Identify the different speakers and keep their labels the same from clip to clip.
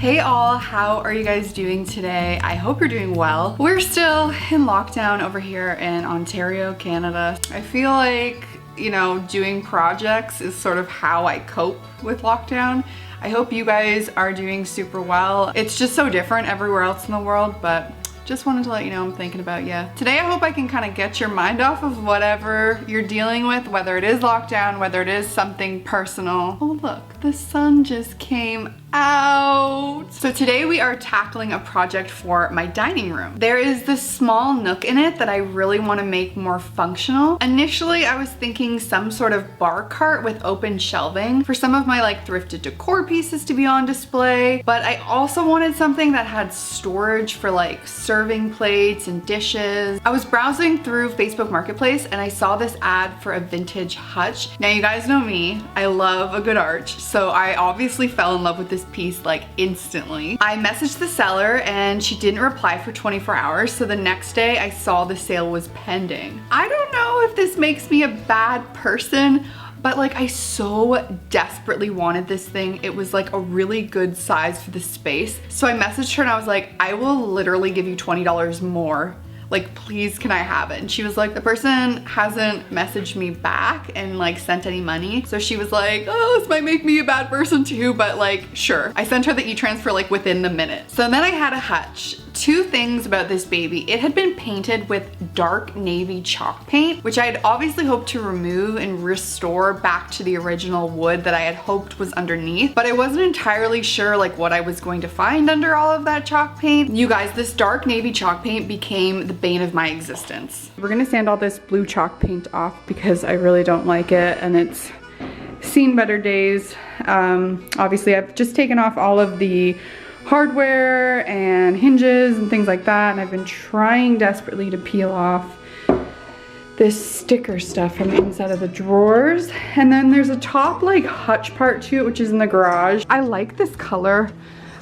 Speaker 1: Hey all, how are you guys doing today? I hope you're doing well. We're still in lockdown over here in Ontario, Canada. I feel like, you know, doing projects is sort of how I cope with lockdown. I hope you guys are doing super well. It's just so different everywhere else in the world, but just wanted to let you know I'm thinking about you. Today I hope I can kind of get your mind off of whatever you're dealing with, whether it is lockdown, whether it is something personal. Oh look, the sun just came out. So today we are tackling a project for my dining room. There is this small nook in it that I really want to make more functional. Initially I was thinking some sort of bar cart with open shelving for some of my like thrifted decor pieces to be on display, but I also wanted something that had storage for like serving plates and dishes. I was browsing through Facebook Marketplace and I saw this ad for a vintage hutch. Now you guys know me, I love a good arch, so I obviously fell in love with this piece like instantly. I messaged the seller and she didn't reply for 24 hours, so the next day I saw the sale was pending. I don't know if this makes me a bad person, but like I so desperately wanted this thing. It was like a really good size for the space. So I messaged her and I was like, I will literally give you $20 more. Like, please, can I have it? And she was like, the person hasn't messaged me back and like sent any money. So she was like, oh, this might make me a bad person too, but like, sure. I sent her the e-transfer like within the minute. So then I had a hutch. Two things about this baby. It had been painted with dark navy chalk paint, which I had obviously hoped to remove and restore back to the original wood that I had hoped was underneath, but I wasn't entirely sure like what I was going to find under all of that chalk paint. You guys, this dark navy chalk paint became the bane of my existence. We're gonna sand all this blue chalk paint off because I really don't like it and it's seen better days. Obviously I've just taken off all of the hardware and hinges and things like that, and I've been trying desperately to peel off this sticker stuff from the inside of the drawers. And then there's a top like hutch part to it, which is in the garage. I like this color.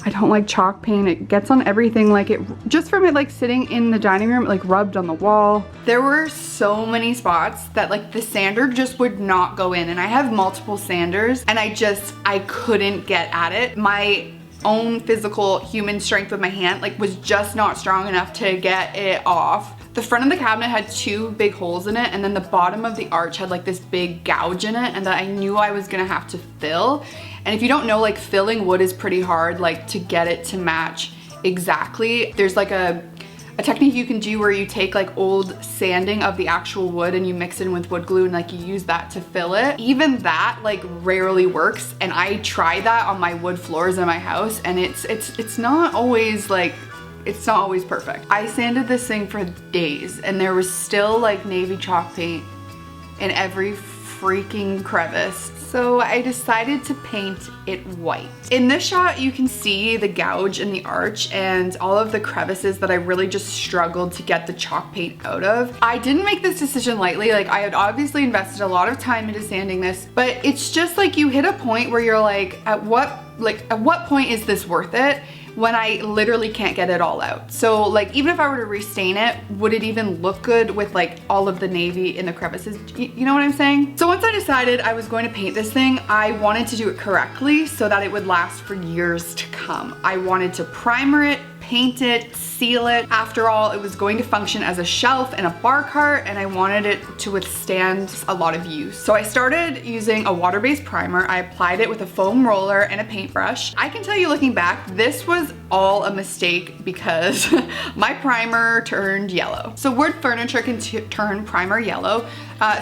Speaker 1: I don't like chalk paint. It gets on everything, like it just from it like sitting in the dining room, it like rubbed on the wall. There were so many spots that like the sander just would not go in, and I have multiple sanders and I couldn't get at it. My own physical human strength with my hand like was just not strong enough to get it off. The front of the cabinet had two big holes in it, and then the bottom of the arch had like this big gouge in it, and that I knew I was gonna have to fill. And if you don't know, like filling wood is pretty hard, like to get it to match exactly. There's like a technique you can do where you take like old sanding of the actual wood and you mix it in with wood glue and like you use that to fill it. Even that like rarely works, and I tried that on my wood floors in my house, and it's not always like, it's not always perfect. I sanded this thing for days and there was still like navy chalk paint in every freaking crevice. So I decided to paint it white. In this shot, you can see the gouge in the arch and all of the crevices that I really just struggled to get the chalk paint out of. I didn't make this decision lightly. Like, I had obviously invested a lot of time into sanding this, but it's just like you hit a point where you're like, at what point is this worth it? When I literally can't get it all out. So like, even if I were to restain it, would it even look good with like all of the navy in the crevices? You know what I'm saying? So once I decided I was going to paint this thing, I wanted to do it correctly so that it would last for years to come. I wanted to primer it, paint it, seal it. After all, it was going to function as a shelf and a bar cart, and I wanted it to withstand a lot of use. So I started using a water-based primer. I applied it with a foam roller and a paintbrush. I can tell you looking back, this was all a mistake because my primer turned yellow. So wood furniture can turn primer yellow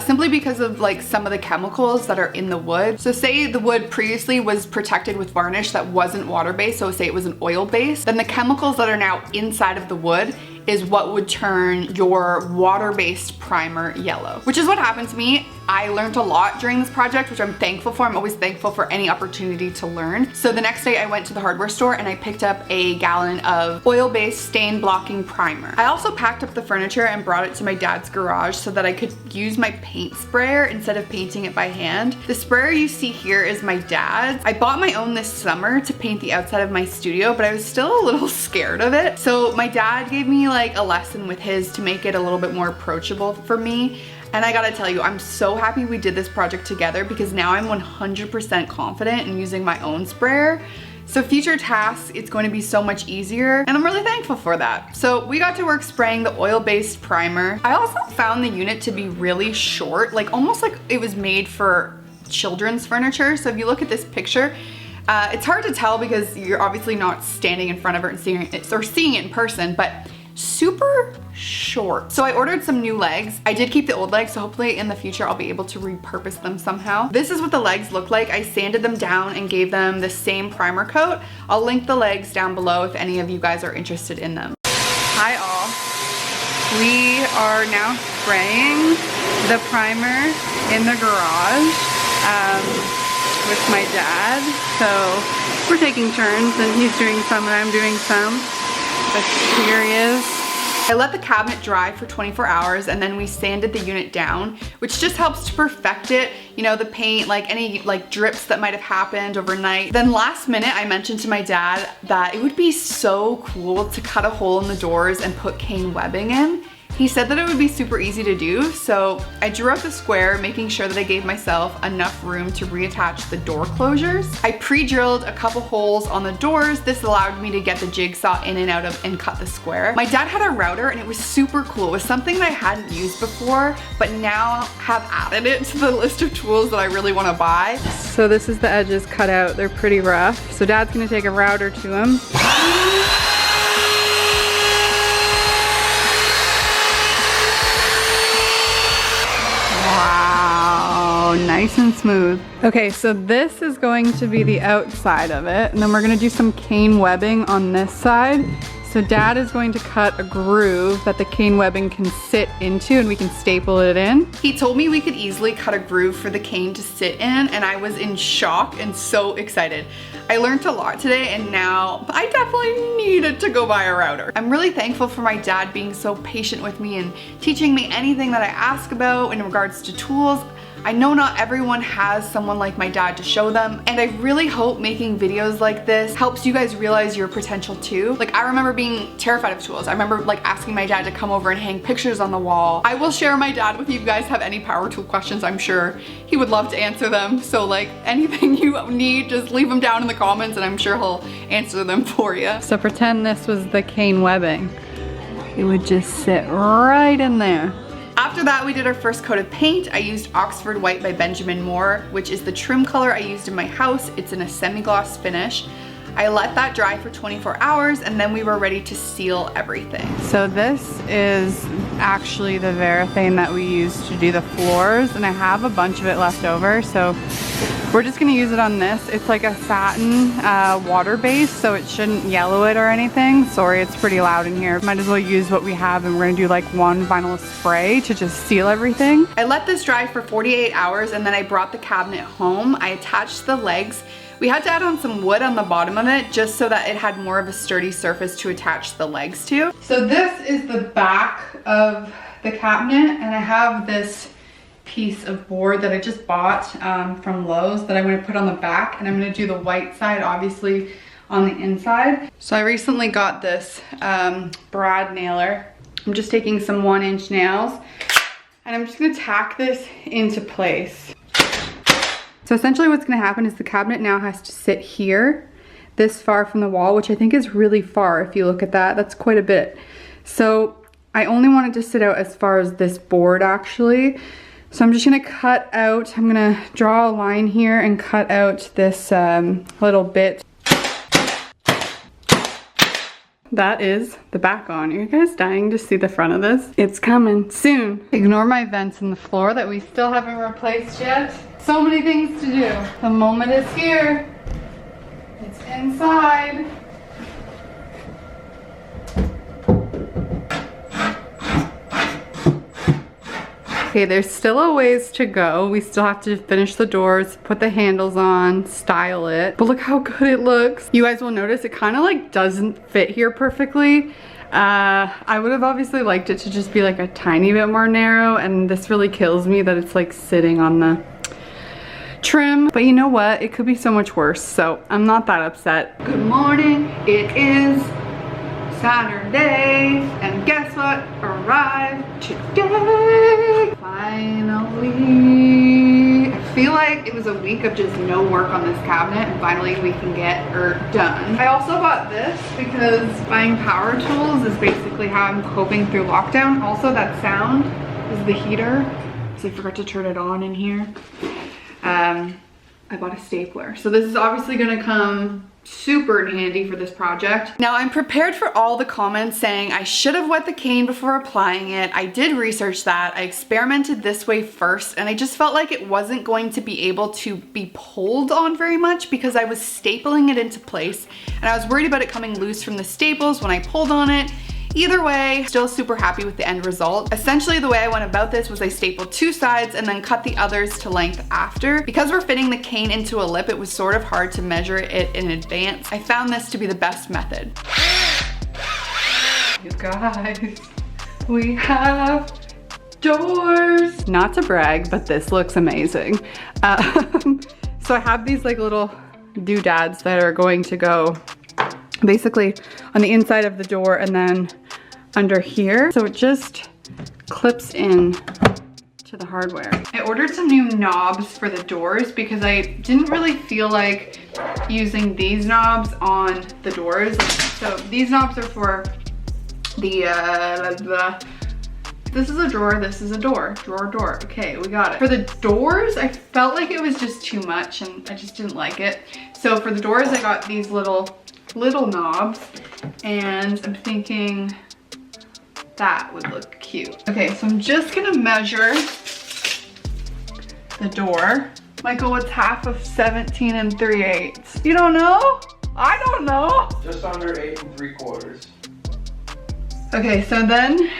Speaker 1: simply because of like some of the chemicals that are in the wood. So say the wood previously was protected with varnish that wasn't water-based, so say it was an oil-based, then the chemicals that are now inside of the wood is what would turn your water-based primer yellow, which is what happened to me. I learned a lot during this project, which I'm thankful for. I'm always thankful for any opportunity to learn. So the next day I went to the hardware store and I picked up a gallon of oil-based stain blocking primer. I also packed up the furniture and brought it to my dad's garage so that I could use my paint sprayer instead of painting it by hand. The sprayer you see here is my dad's. I bought my own this summer to paint the outside of my studio, but I was still a little scared of it. So my dad gave me like a lesson with his to make it a little bit more approachable for me. And I gotta tell you, I'm so happy we did this project together because now I'm 100% confident in using my own sprayer. So future tasks, it's going to be so much easier, and I'm really thankful for that. So we got to work spraying the oil-based primer. I also found the unit to be really short, like almost like it was made for children's furniture. So if you look at this picture, it's hard to tell because you're obviously not standing in front of it and seeing it in person, but super short. So I ordered some new legs. I did keep the old legs, so hopefully in the future I'll be able to repurpose them somehow. This is what the legs look like. I sanded them down and gave them the same primer coat. I'll link the legs down below if any of you guys are interested in them. Hi all. We are now spraying the primer in the garage with my dad. So we're taking turns, and he's doing some and I'm doing some. But here he is. I let the cabinet dry for 24 hours and then we sanded the unit down, which just helps to perfect it. You know, the paint, like any like drips that might have happened overnight. Then last minute, I mentioned to my dad that it would be so cool to cut a hole in the doors and put cane webbing in. He said that it would be super easy to do, so I drew out the square, making sure that I gave myself enough room to reattach the door closures. I pre-drilled a couple holes on the doors. This allowed me to get the jigsaw in and out of and cut the square. My dad had a router and it was super cool. It was something that I hadn't used before, but now have added it to the list of tools that I really want to buy. So this is the edges cut out. They're pretty rough. So Dad's gonna take a router to him. Wow, nice and smooth. Okay, so this is going to be the outside of it, and then we're gonna do some cane webbing on this side. So Dad is going to cut a groove that the cane webbing can sit into, and we can staple it in. He told me we could easily cut a groove for the cane to sit in, and I was in shock and so excited. I learned a lot today, and now I definitely needed to go buy a router. I'm really thankful for my dad being so patient with me and teaching me anything that I ask about in regards to tools. I know not everyone has someone like my dad to show them, and I really hope making videos like this helps you guys realize your potential too. Like, I remember being terrified of tools. I remember like asking my dad to come over and hang pictures on the wall. I will share my dad with you. If you guys have any power tool questions, I'm sure he would love to answer them. So like anything you need, just leave them down in the comments and I'm sure he'll answer them for you. So pretend this was the cane webbing. It would just sit right in there. After that, we did our first coat of paint. I used Oxford White by Benjamin Moore, which is the trim color I used in my house. It's in a semi-gloss finish. I let that dry for 24 hours and then we were ready to seal everything. So this is actually the Varathane that we used to do the floors, and I have a bunch of it left over, so we're just gonna use it on this. It's like a satin water base, so it shouldn't yellow it or anything. Sorry, it's pretty loud in here. Might as well use what we have, and we're gonna do like one vinyl spray to just seal everything. I let this dry for 48 hours and then I brought the cabinet home. I attached the legs. We had to add on some wood on the bottom of it just so that it had more of a sturdy surface to attach the legs to. So this is the back of the cabinet, and I have this piece of board that I just bought from Lowe's that I'm going to put on the back, and I'm going to do the white side obviously on the inside. So I recently got this brad nailer. I'm just taking some 1-inch nails and I'm just going to tack this into place. So essentially what's gonna happen is the cabinet now has to sit here, this far from the wall, which I think is really far. If you look at that, that's quite a bit. So I only want it to sit out as far as this board actually. So I'm just gonna cut out, I'm gonna draw a line here and cut out this little bit. That is the back on. Are you guys dying to see the front of this? It's coming soon. Ignore my vents in the floor that we still haven't replaced yet. So many things to do. The moment is here. It's inside. Okay, there's still a ways to go. We still have to finish the doors, put the handles on, style it. But look how good it looks. You guys will notice it kind of like doesn't fit here perfectly. I would have obviously liked it to just be like a tiny bit more narrow, and this really kills me that it's like sitting on the trim. But you know what? It could be so much worse, so I'm not that upset. Good morning. It is Saturday, and guess what arrived today? Finally. I feel like it was a week of just no work on this cabinet, and finally we can get her done. I also bought this because buying power tools is basically how I'm coping through lockdown. Also, that sound is the heater, so I forgot to turn it on in here. I bought a stapler. So this is obviously gonna come super handy for this project. Now I'm prepared for all the comments saying I should have wet the cane before applying it. I did research that. I experimented this way first, and I just felt like it wasn't going to be able to be pulled on very much because I was stapling it into place, and I was worried about it coming loose from the staples when I pulled on it. Either way, still super happy with the end result. Essentially, the way I went about this was I stapled 2 sides and then cut the others to length after. Because we're fitting the cane into a lip, it was sort of hard to measure it in advance. I found this to be the best method. You guys, we have doors. Not to brag, but this looks amazing. So I have these like little doodads that are going to go basically on the inside of the door and then under here. So it just clips in to the hardware. I ordered some new knobs for the doors because I didn't really feel like using these knobs on the doors. So these knobs are for the, this is a drawer, this is a door. Drawer. Okay, we got it. For the doors, I felt like it was just too much and I just didn't like it. So for the doors, I got these little knobs, and I'm thinking that would look cute. Okay, so I'm just gonna measure the door. Michael, what's half of 17 3/8? You don't know? I don't know.
Speaker 2: Just under 8 3/4.
Speaker 1: Okay, so then,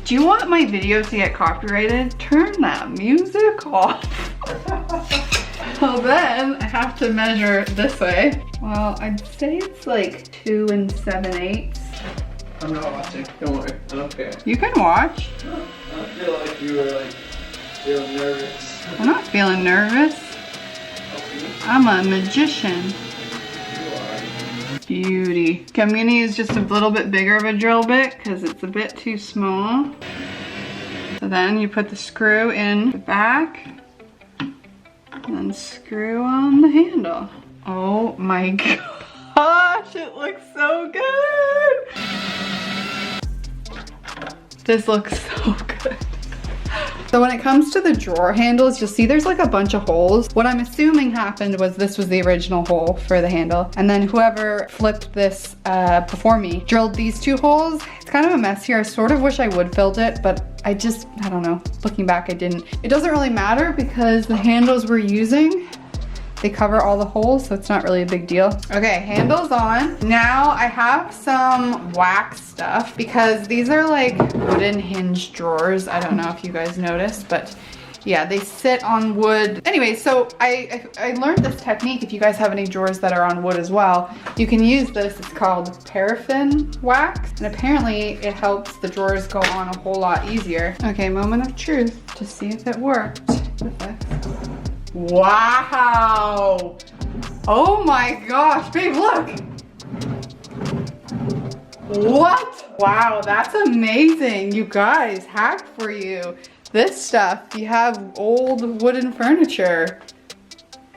Speaker 1: do you want my video to get copyrighted? Turn that music off. Well, then I have to measure this way. Well, I'd say it's like 2 7/8.
Speaker 2: I'm not watching, don't worry, I don't care.
Speaker 1: You can watch.
Speaker 2: I feel like you were like feeling nervous.
Speaker 1: I'm not feeling nervous. I'm a magician.
Speaker 2: You are.
Speaker 1: Beauty. Okay, I'm gonna use just a little bit bigger of a drill bit because it's a bit too small. So then you put the screw in the back and then screw on the handle. Oh my gosh, it looks so good. This looks so good. So when it comes to the drawer handles, you'll see there's like a bunch of holes. What I'm assuming happened was this was the original hole for the handle. And then whoever flipped this before me drilled these 2 holes. It's kind of a mess here. I sort of wish I would filled it, but I don't know. Looking back, I didn't. It doesn't really matter because the handles we're using, they cover all the holes, so it's not really a big deal. Okay, handles on. Now I have some wax stuff because these are like wooden hinge drawers. I don't know if you guys noticed, but yeah, they sit on wood. Anyway, so I learned this technique. If you guys have any drawers that are on wood as well, you can use this. It's called paraffin wax, and apparently it helps the drawers go on a whole lot easier. Okay, moment of truth to see if it worked with this. Wow! Oh my gosh, babe, look! What? Wow, that's amazing. You guys, hack for you. This stuff, you have old wooden furniture.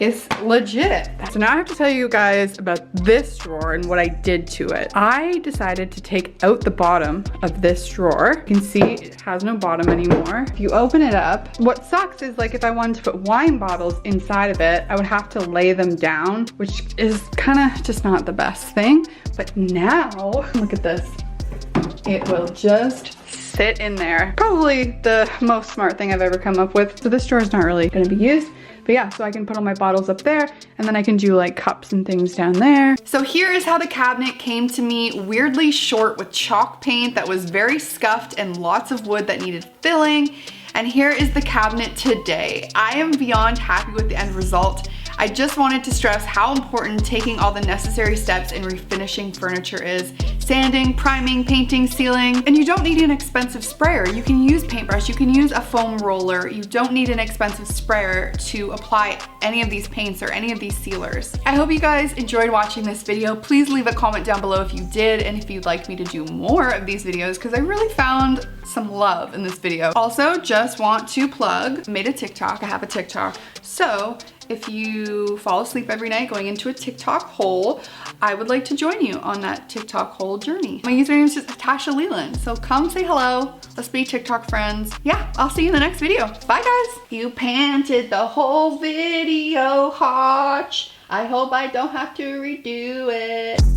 Speaker 1: It's legit. So now I have to tell you guys about this drawer and what I did to it. I decided to take out the bottom of this drawer. You can see it has no bottom anymore. If you open it up, what sucks is like if I wanted to put wine bottles inside of it, I would have to lay them down, which is kind of just not the best thing. But now, look at this. It will just sit in there. Probably the most smart thing I've ever come up with. So this drawer is not really gonna be used. But yeah, so I can put all my bottles up there and then I can do like cups and things down there. So here is how the cabinet came to me, weirdly short with chalk paint that was very scuffed and lots of wood that needed filling. And here is the cabinet today. I am beyond happy with the end result. I just wanted to stress how important taking all the necessary steps in refinishing furniture is. Sanding, priming, painting, sealing, and you don't need an expensive sprayer. You can use paintbrush, you can use a foam roller. You don't need an expensive sprayer to apply any of these paints or any of these sealers. I hope you guys enjoyed watching this video. Please leave a comment down below if you did and if you'd like me to do more of these videos because I really found some love in this video. Also, just want to plug, made a TikTok. I have a TikTok. So if you fall asleep every night going into a TikTok hole, I would like to join you on that TikTok hole journey. My username is just Tasha Leelyn, so come say hello. Let's be TikTok friends. Yeah, I'll see you in the next video. Bye guys. You panted the whole video, hutch. I hope I don't have to redo it.